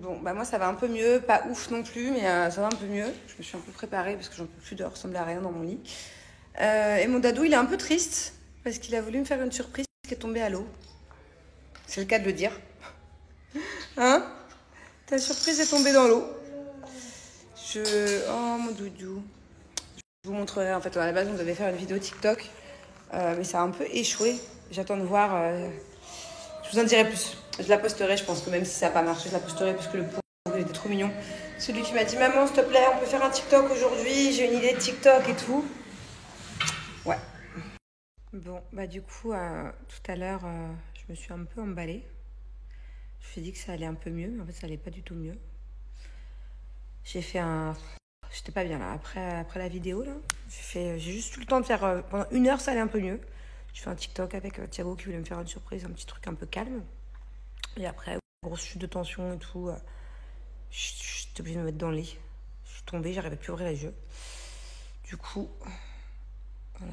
Bon, bah moi ça va un peu mieux, pas ouf non plus, mais ça va un peu mieux. Je me suis un peu préparée parce que j'en peux plus de ressembler à rien dans mon lit. Et mon dadou, il est un peu triste parce qu'il a voulu me faire une surprise qui est tombée à l'eau. C'est le cas de le dire. Hein? Ta surprise est tombée dans l'eau. Oh mon doudou. Je vous montrerai, en fait, à la base on devait faire une vidéo TikTok, mais ça a un peu échoué. J'attends de voir. Je vous en dirai plus. Je la posterai, je pense que même si ça n'a pas marché, je la posterai parce que le pauvre, il était trop mignon. Celui qui m'a dit maman, s'il te plaît, on peut faire un TikTok aujourd'hui, j'ai une idée de TikTok et tout. Ouais. Bon, bah du coup, tout à l'heure, je me suis un peu emballée. Je me suis dit que ça allait un peu mieux, mais en fait, ça allait pas du tout mieux. J'ai fait un... J'étais pas bien là. Après la vidéo, là, j'ai juste eu le temps de faire... pendant 1 heure, ça allait un peu mieux. Je fais un TikTok avec Thiago qui voulait me faire une surprise, un petit truc un peu calme. Et après, grosse chute de tension et tout. J'étais obligée de me mettre dans le lit. Je suis tombée, j'arrivais plus à ouvrir les yeux. Du coup, voilà.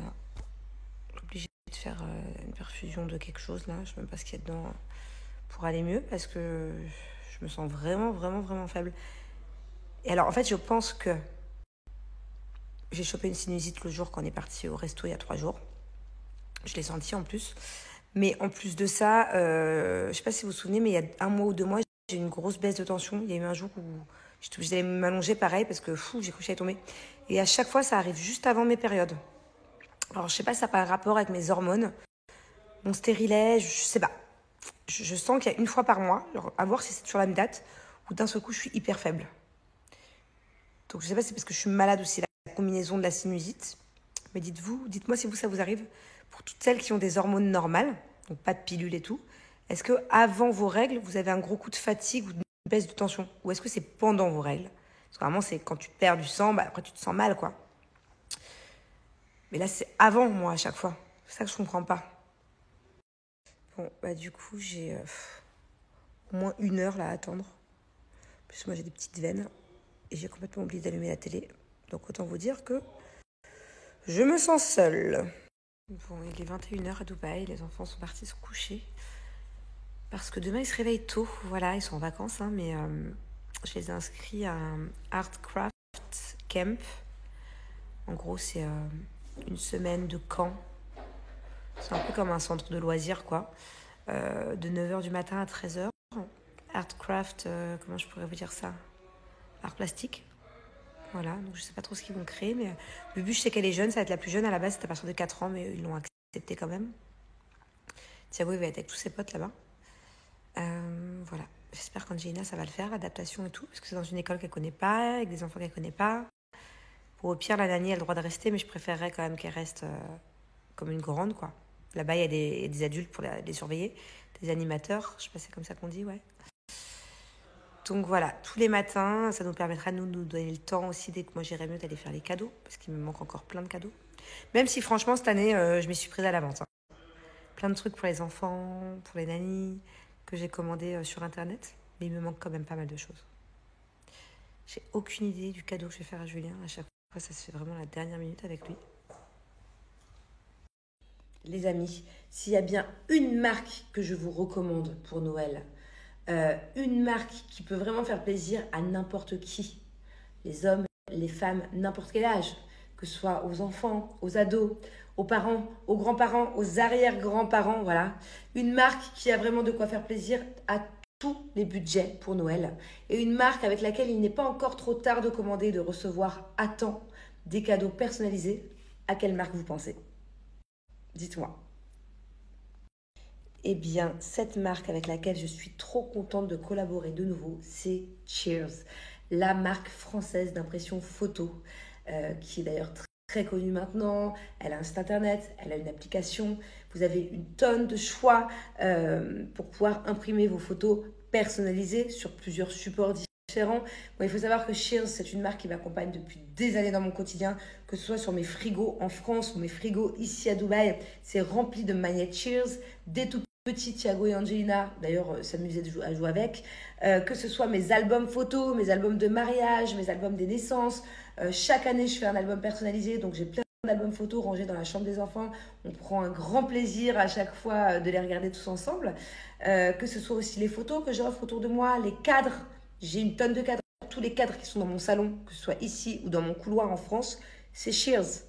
Obligée de faire une perfusion de quelque chose là. Je sais même pas ce qu'il y a dedans pour aller mieux parce que je me sens vraiment, vraiment, vraiment faible. Et alors, en fait, je pense que j'ai chopé une sinusite le jour quand on est parti au resto il y a 3 jours. Je l'ai senti en plus. Mais en plus de ça, je sais pas si vous vous souvenez, mais il y a 1 mois ou 2 mois, j'ai eu une grosse baisse de tension. Il y a eu un jour où j'étais obligée d'aller m'allonger pareil parce que j'ai cru que j'allais tomber. Et à chaque fois, ça arrive juste avant mes périodes. Alors, je sais pas si ça n'a pas un rapport avec mes hormones, mon stérilet, je sais pas. Je sens qu'il y a 1 fois par mois, alors à voir si c'est sur la même date, où d'un seul coup, je suis hyper faible. Donc, je sais pas si c'est parce que je suis malade ou si c'est la combinaison de la sinusite. Mais dites-moi si ça vous arrive. Pour toutes celles qui ont des hormones normales, donc pas de pilules et tout, est-ce que avant vos règles, vous avez un gros coup de fatigue ou une baisse de tension? Ou est-ce que c'est pendant vos règles? Parce que vraiment, c'est quand tu perds du sang, bah, après tu te sens mal, quoi. Mais là, c'est avant, moi, à chaque fois. C'est ça que je comprends pas. Bon, bah du coup, j'ai au moins 1 heure là à attendre. En plus, moi, j'ai des petites veines. Et j'ai complètement oublié d'allumer la télé. Donc, autant vous dire que je me sens seule. Bon, il est 21 h à Dubaï. Les enfants sont partis se coucher. Parce que demain, ils se réveillent tôt. Voilà, ils sont en vacances, hein, mais je les ai inscrits à un Art Craft Camp. En gros, c'est 1 semaine de camp. C'est un peu comme un centre de loisirs, quoi. De 9 h du matin à 13 h. Art Craft, comment je pourrais vous dire ça? Art plastique. Voilà, donc je sais pas trop ce qu'ils vont créer, mais le but, je sais qu'elle est jeune, ça va être la plus jeune. À la base, c'était à partir de 4 ans, mais ils l'ont accepté quand même. Thiago, il va être avec tous ses potes là-bas. Voilà, j'espère qu'Angelina, ça va le faire, l'adaptation et tout, parce que c'est dans une école qu'elle connaît pas, avec des enfants qu'elle connaît pas. Pour au pire, la nanny a le droit de rester, mais je préférerais quand même qu'elle reste comme une grande, quoi. Là-bas, il y a des adultes pour les surveiller, des animateurs, je sais pas si c'est comme ça qu'on dit, ouais. Donc voilà, tous les matins, ça nous permettra de nous donner le temps aussi, dès que moi j'irai mieux, d'aller faire les cadeaux, parce qu'il me manque encore plein de cadeaux. Même si franchement, cette année, je m'y suis prise à l'avance. Hein. Plein de trucs pour les enfants, pour les nannies, que j'ai commandé sur Internet, mais il me manque quand même pas mal de choses. J'ai aucune idée du cadeau que je vais faire à Julien. À chaque fois, ça se fait vraiment la dernière minute avec lui. Les amis, s'il y a bien une marque que je vous recommande pour Noël, une marque qui peut vraiment faire plaisir à n'importe qui, les hommes, les femmes, n'importe quel âge, que ce soit aux enfants, aux ados, aux parents, aux grands-parents, aux arrière-grands-parents, voilà. Une marque qui a vraiment de quoi faire plaisir à tous les budgets pour Noël. Et une marque avec laquelle il n'est pas encore trop tard de commander et de recevoir à temps des cadeaux personnalisés. À quelle marque vous pensez? Dites-moi. Eh bien, cette marque avec laquelle je suis trop contente de collaborer de nouveau, c'est Cheers, la marque française d'impression photo, qui est d'ailleurs très connue maintenant. Elle a un site internet, elle a une application. Vous avez une tonne de choix pour pouvoir imprimer vos photos personnalisées sur plusieurs supports différents. Bon, il faut savoir que Cheers, c'est une marque qui m'accompagne depuis des années dans mon quotidien, que ce soit sur mes frigos en France ou mes frigos ici à Dubaï. C'est rempli de maillettes Cheers, des tout petits Thiago et Angelina, d'ailleurs s'amuser à jouer avec, que ce soit mes albums photos, mes albums de mariage, mes albums des naissances. Chaque année, je fais un album personnalisé, donc j'ai plein d'albums photos rangés dans la chambre des enfants. On prend un grand plaisir à chaque fois de les regarder tous ensemble. Que ce soit aussi les photos que j'offre autour de moi, les cadres J'ai une tonne de cadres. Tous les cadres qui sont dans mon salon, que ce soit ici ou dans mon couloir en France, c'est Shears.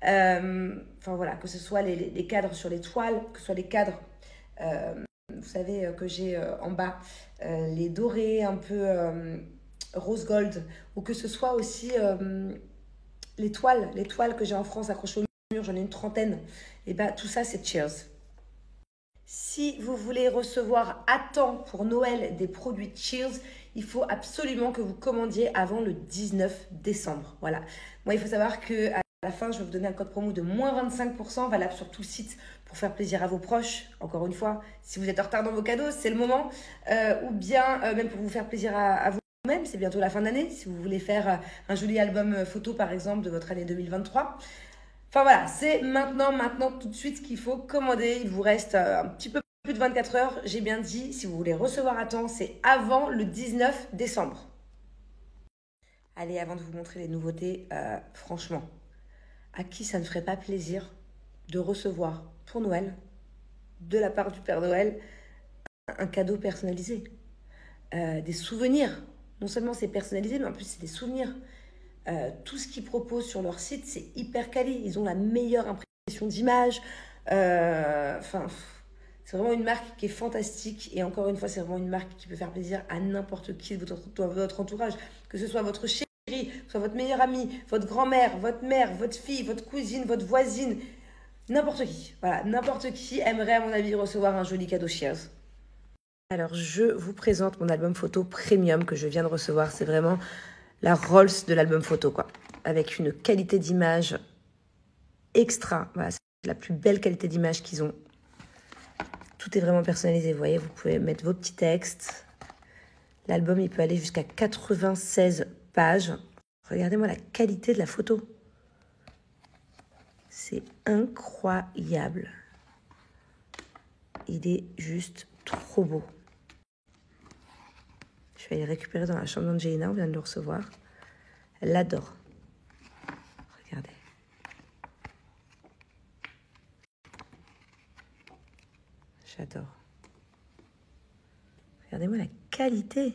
Enfin voilà, que ce soit les cadres sur les toiles, que ce soit les cadres, vous savez, que j'ai en bas, les dorés un peu rose gold, ou que ce soit aussi les toiles que j'ai en France accrochées au mur, j'en ai une trentaine, et ben tout ça c'est Shears. Si vous voulez recevoir à temps pour Noël des produits Shears, il faut absolument que vous commandiez avant le 19 décembre. Voilà. Moi, il faut savoir qu'à la fin, je vais vous donner un code promo de moins 25% valable sur tout le site pour faire plaisir à vos proches. Encore une fois, si vous êtes en retard dans vos cadeaux, c'est le moment. Ou bien même pour vous faire plaisir à vous-même. C'est bientôt la fin d'année. Si vous voulez faire un joli album photo, par exemple, de votre année 2023. Enfin voilà, c'est maintenant, tout de suite qu'il faut commander. Il vous reste un petit peu plus de 24 heures. J'ai bien dit, si vous voulez recevoir à temps, c'est avant le 19 décembre. Allez, avant de vous montrer les nouveautés, franchement, à qui ça ne ferait pas plaisir de recevoir pour Noël, de la part du Père Noël, un cadeau personnalisé, des souvenirs. Non seulement c'est personnalisé, mais en plus c'est des souvenirs. Tout ce qu'ils proposent sur leur site, c'est hyper quali. Ils ont la meilleure impression d'image. C'est vraiment une marque qui est fantastique. Et encore une fois, c'est vraiment une marque qui peut faire plaisir à n'importe qui de votre entourage. Que ce soit votre chérie, que ce soit votre meilleure amie, votre grand-mère, votre mère, votre fille, votre cousine, votre voisine. N'importe qui. Voilà, n'importe qui aimerait, à mon avis, recevoir un joli cadeau Shears. Alors, je vous présente mon album photo premium que je viens de recevoir. C'est vraiment la Rolls de l'album photo, quoi. Avec une qualité d'image extra. Voilà, c'est la plus belle qualité d'image qu'ils ont. Tout est vraiment personnalisé, vous voyez. Vous pouvez mettre vos petits textes. L'album, il peut aller jusqu'à 96 pages. Regardez-moi la qualité de la photo. C'est incroyable. Il est juste trop beau. Je vais aller le récupérer dans la chambre d'Angelina, on vient de le recevoir. Elle l'adore. Regardez. J'adore. Regardez-moi la qualité.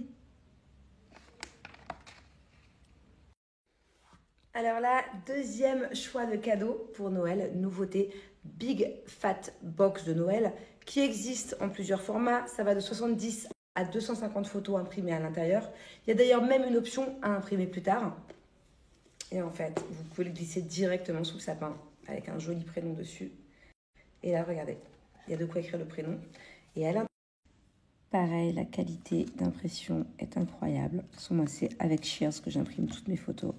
Alors là, deuxième choix de cadeau pour Noël, nouveauté Big Fat Box de Noël qui existe en plusieurs formats. Ça va de 70 à 250 photos imprimées à l'intérieur. Il y a d'ailleurs même une option à imprimer plus tard. Et en fait, vous pouvez le glisser directement sous le sapin avec un joli prénom dessus. Et là, regardez, il y a de quoi écrire le prénom. Et à l'intérieur, pareil, la qualité d'impression est incroyable. De toute façon, moi, c'est avec Shears que j'imprime toutes mes photos.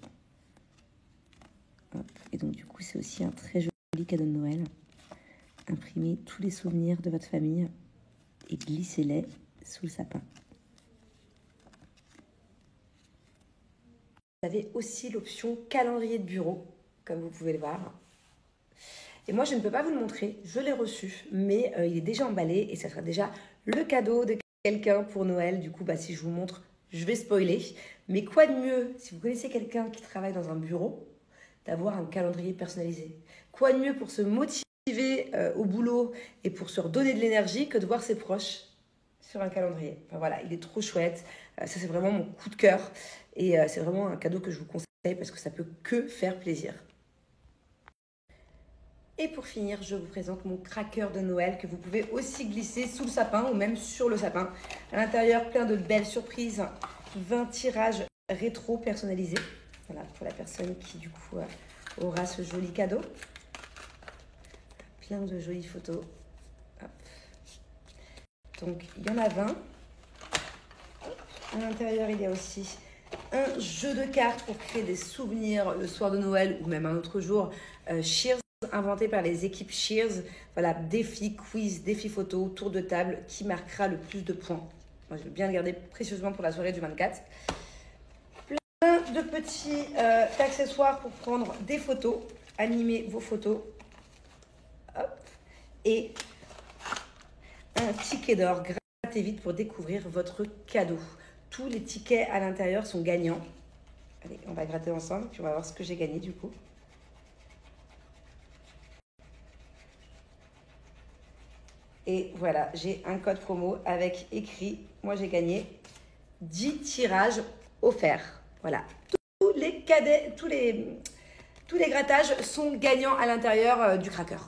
Hop. Et donc, du coup, c'est aussi un très joli cadeau de Noël. Imprimez tous les souvenirs de votre famille et glissez-les sous le sapin. Vous avez aussi l'option calendrier de bureau, comme vous pouvez le voir. Et moi, je ne peux pas vous le montrer, je l'ai reçu, mais il est déjà emballé et ça sera déjà le cadeau de quelqu'un pour Noël. Du coup, si je vous montre, je vais spoiler. Mais quoi de mieux, si vous connaissez quelqu'un qui travaille dans un bureau, d'avoir un calendrier personnalisé. Quoi de mieux pour se motiver au boulot et pour se redonner de l'énergie que de voir ses proches sur un calendrier. Enfin, voilà, il est trop chouette. Ça, c'est vraiment mon coup de cœur. Et c'est vraiment un cadeau que je vous conseille parce que ça peut que faire plaisir. Et pour finir, je vous présente mon cracker de Noël que vous pouvez aussi glisser sous le sapin ou même sur le sapin. À l'intérieur, plein de belles surprises. 20 tirages rétro personnalisés. Voilà, pour la personne qui, du coup, aura ce joli cadeau. Plein de jolies photos. Hop. Donc, il y en a 20. À l'intérieur, il y a aussi un jeu de cartes pour créer des souvenirs le soir de Noël ou même un autre jour. Shears, inventé par les équipes Shears. Voilà, défi, quiz, défi photo, tour de table, qui marquera le plus de points. Moi, je vais bien le garder précieusement pour la soirée du 24. Plein de petits accessoires pour prendre des photos, animer vos photos. Hop. Et un ticket d'or, grattez vite pour découvrir votre cadeau. Tous les tickets à l'intérieur sont gagnants. Allez, on va gratter ensemble, puis on va voir ce que j'ai gagné du coup. Et voilà, j'ai un code promo avec écrit, moi j'ai gagné 10 tirages offerts. Voilà. Tous les cadets, tous les grattages sont gagnants à l'intérieur du cracker.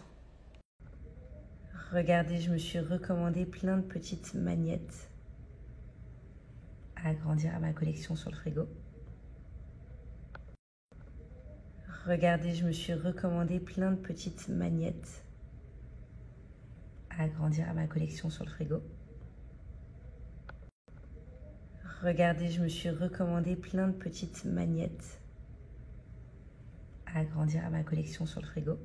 Regardez, je me suis recommandé plein de petites magnettes à agrandir à ma collection sur le frigo. Regardez, je me suis recommandé plein de petites magnettes à agrandir à ma collection sur le frigo. Regardez, je me suis recommandé plein de petites magnettes à agrandir à ma collection sur le frigo.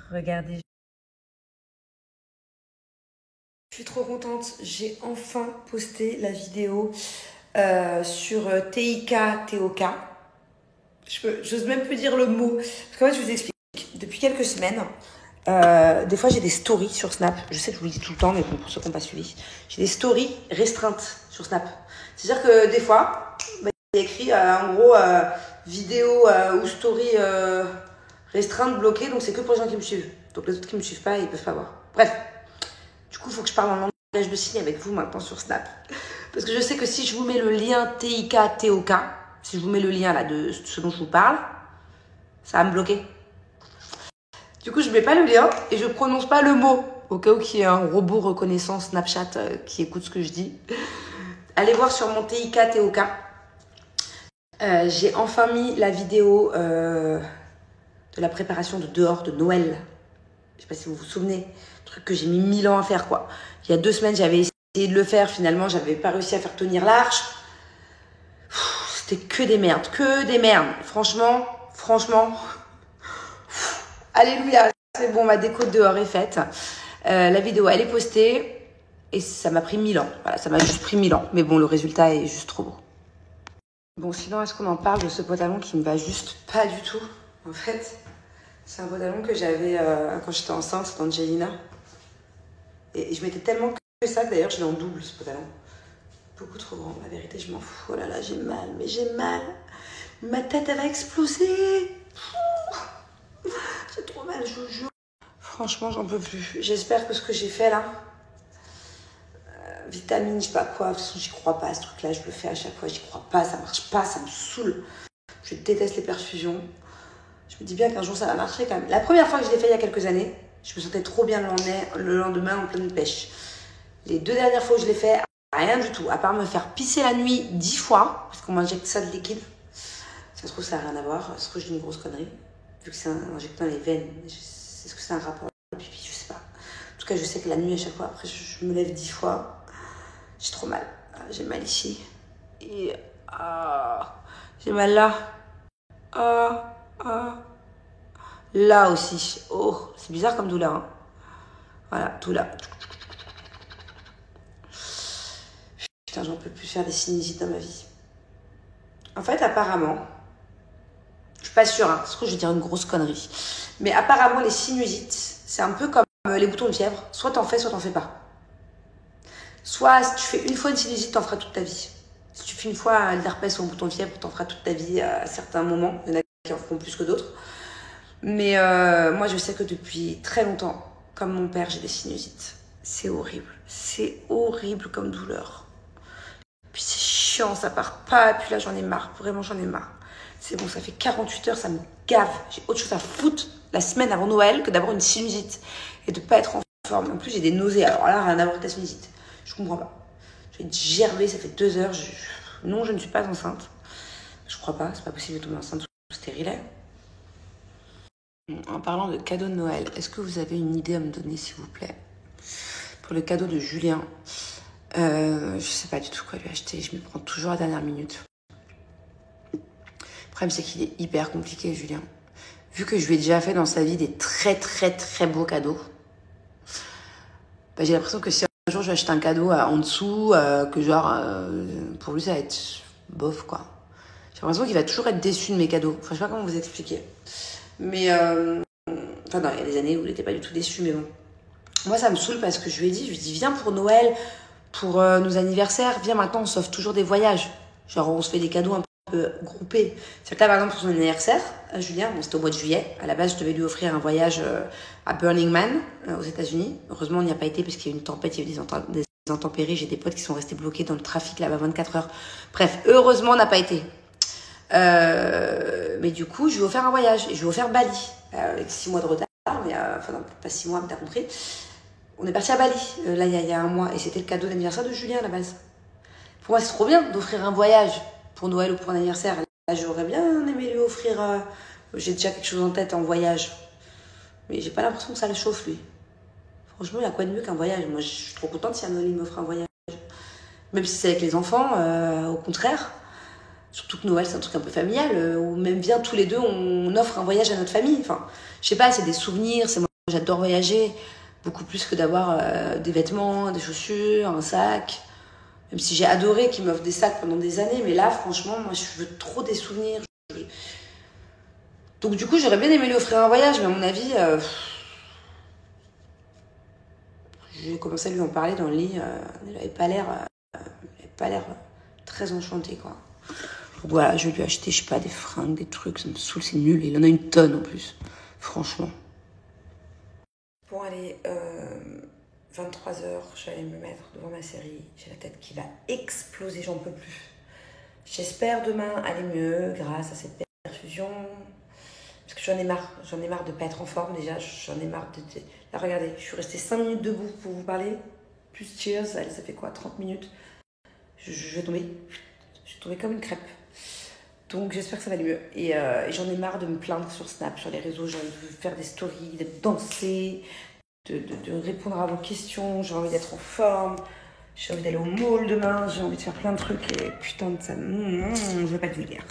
Regardez. Je suis trop contente, j'ai enfin posté la vidéo sur TIK, TOK. J'ose même plus dire le mot. Parce qu'en fait, je vous explique. Depuis quelques semaines, des fois j'ai des stories sur Snap. Je sais que je vous le dis tout le temps, mais bon, pour ceux qui n'ont pas suivi, j'ai des stories restreintes sur Snap. C'est-à-dire que des fois, il y a écrit en gros vidéo ou story restreinte, bloquée, donc c'est que pour les gens qui me suivent. Donc les autres qui ne me suivent pas, ils ne peuvent pas voir. Bref, du coup, il faut que je parle en langage de signes avec vous maintenant sur Snap. Parce que je sais que si je vous mets le lien TIK, TOK, si je vous mets le lien là de ce dont je vous parle, ça va me bloquer. Du coup, je ne mets pas le lien et je ne prononce pas le mot. Au cas où il y ait un robot reconnaissant Snapchat qui écoute ce que je dis. Allez voir sur mon TIK, TOK. J'ai enfin mis la vidéo de la préparation de dehors de Noël. Je sais pas si vous vous souvenez. Truc que j'ai mis 1000 ans à faire, quoi. Il y a 2 semaines, j'avais essayé de le faire. Finalement, j'avais pas réussi à faire tenir l'arche. C'était que des merdes. Que des merdes. Franchement. Alléluia. C'est bon, ma déco de dehors est faite. La vidéo, elle est postée. Et ça m'a pris 1000 ans. Voilà, ça m'a juste pris 1000 ans. Mais bon, le résultat est juste trop beau. Bon, sinon, est-ce qu'on en parle de ce pantalon qui me va juste pas du tout, en fait? C'est un pantalon que j'avais quand j'étais enceinte d'Angelina. Et je mettais tellement que ça, d'ailleurs, je l'ai en double, ce pantalon. Beaucoup trop grand, la vérité, je m'en fous. Oh là là, j'ai mal, mais j'ai mal. Ma tête, elle va exploser. J'ai trop mal, je vous jure. Franchement, j'en peux plus. J'espère que ce que j'ai fait là, vitamine, je sais pas quoi, de toute façon, j'y crois pas à ce truc-là. Je le fais à chaque fois, j'y crois pas, ça marche pas, ça me saoule. Je déteste les perfusions. Je me dis bien qu'un jour ça va marcher quand même. La première fois que je l'ai fait il y a quelques années, je me sentais trop bien le lendemain en pleine pêche. Les 2 dernières fois où je l'ai fait, rien du tout. À part me faire pisser la nuit 10 fois, parce qu'on m'injecte ça de liquide. Ça se trouve, ça n'a rien à voir. Ça se trouve, je dis une grosse connerie. Vu que c'est injecté dans les veines. Est-ce que c'est un rapport avec le pipi? Je sais pas. En tout cas, je sais que la nuit, à chaque fois, après, je me lève 10 fois. J'ai trop mal. J'ai mal ici. Et j'ai mal là. Là aussi. Oh, c'est bizarre comme douleur. Hein. Voilà, tout là. Putain, j'en peux plus faire des sinusites dans ma vie. En fait, apparemment, je suis pas sûre, hein, parce que je vais dire une grosse connerie. Mais apparemment, les sinusites, c'est un peu comme les boutons de fièvre. Soit t'en fais, soit t'en fais pas. Soit si tu fais une fois une sinusite, t'en feras toute ta vie. Si tu fais une fois l'herpès ou un bouton de fièvre, t'en feras toute ta vie à certains moments. Il y en a qui en feront plus que d'autres. Mais moi, je sais que depuis très longtemps, comme mon père, j'ai des sinusites. C'est horrible. C'est horrible comme douleur. Puis c'est chiant, ça part pas. Puis là, j'en ai marre. Vraiment, j'en ai marre. C'est bon, ça fait 48 heures, ça me gave. J'ai autre chose à foutre la semaine avant Noël que d'avoir une sinusite et de pas être en forme. En plus, j'ai des nausées. Alors là, rien à voir avec la sinusite. Je comprends pas. Je vais être gerbée, ça fait 2 heures. Non, je ne suis pas enceinte. Je crois pas, c'est pas possible de tomber enceinte sous stérilet. En parlant de cadeau de Noël, est-ce que vous avez une idée à me donner, s'il vous plaît? Pour le cadeau de Julien, je sais pas du tout quoi lui acheter. Je me prends toujours à la dernière minute. Le problème, c'est qu'il est hyper compliqué, Julien. Vu que je lui ai déjà fait dans sa vie des très très très beaux cadeaux, bah, j'ai l'impression que si un jour je lui achète un cadeau en dessous, que genre, pour lui, ça va être bof, quoi. J'ai l'impression qu'il va toujours être déçu de mes cadeaux. Enfin, je sais pas comment vous expliquer. Mais, enfin, non, il y a des années où il n'était pas du tout déçu, mais bon. Moi, ça me saoule parce que je lui ai dit, viens pour Noël, pour nos anniversaires, viens maintenant, on s'offre toujours des voyages. Genre, on se fait des cadeaux un peu groupés. C'est que là, par exemple, pour son anniversaire, Julien, bon, c'était au mois de juillet. À la base, je devais lui offrir un voyage à Burning Man, aux États-Unis. Heureusement, on n'y a pas été parce qu'il y a eu une tempête, il y a eu des intempéries. J'ai des potes qui sont restés bloqués dans le trafic là-bas 24 heures. Bref, heureusement, on n'a pas été. Mais du coup, je lui ai offert un voyage. Et je lui ai offert Bali. Avec 6 mois de retard. Mais enfin, non, pas 6 mois, mais t'as compris. On est parti à Bali, là, il y a un mois. Et c'était le cadeau d'anniversaire de Julien, à la base. Pour moi, c'est trop bien d'offrir un voyage pour Noël ou pour un anniversaire. Là, j'aurais bien aimé lui offrir... J'ai déjà quelque chose en tête en voyage. Mais j'ai pas l'impression que ça le chauffe, lui. Franchement, il y a quoi de mieux qu'un voyage? Moi, je suis trop contente si un Noël m'offre un voyage. Même si c'est avec les enfants, au contraire. Surtout que Noël, c'est un truc un peu familial. Où même bien tous les deux, on offre un voyage à notre famille. Enfin, je sais pas, c'est des souvenirs. Moi, j'adore voyager. Beaucoup plus que d'avoir des vêtements, des chaussures, un sac. Même si j'ai adoré qu'ils m'offrent des sacs pendant des années. Mais là, franchement, moi, je veux trop des souvenirs. Donc du coup, j'aurais bien aimé lui offrir un voyage. Mais à mon avis... J'ai commencé à lui en parler dans le lit. Il n'avait pas l'air très enchanté, quoi. Donc voilà, je vais lui acheter, je sais pas, des fringues, des trucs. Ça me saoule, c'est nul. Il en a une tonne en plus. Franchement. Bon, allez, 23h, je vais aller me mettre devant ma série. J'ai la tête qui va exploser, j'en peux plus. J'espère demain aller mieux grâce à cette perfusion. Parce que j'en ai marre de pas être en forme déjà, j'en ai marre de... Là regardez, je suis restée 5 minutes debout pour vous parler, plus cheers, allez, ça fait quoi, 30 minutes. Je vais tomber comme une crêpe. Donc j'espère que ça va aller mieux. Et j'en ai marre de me plaindre sur Snap, sur les réseaux, j'ai envie de faire des stories, de danser, de répondre à vos questions, j'ai envie d'être en forme, j'ai envie d'aller au mall demain, j'ai envie de faire plein de trucs et putain, je veux pas être vulgaire.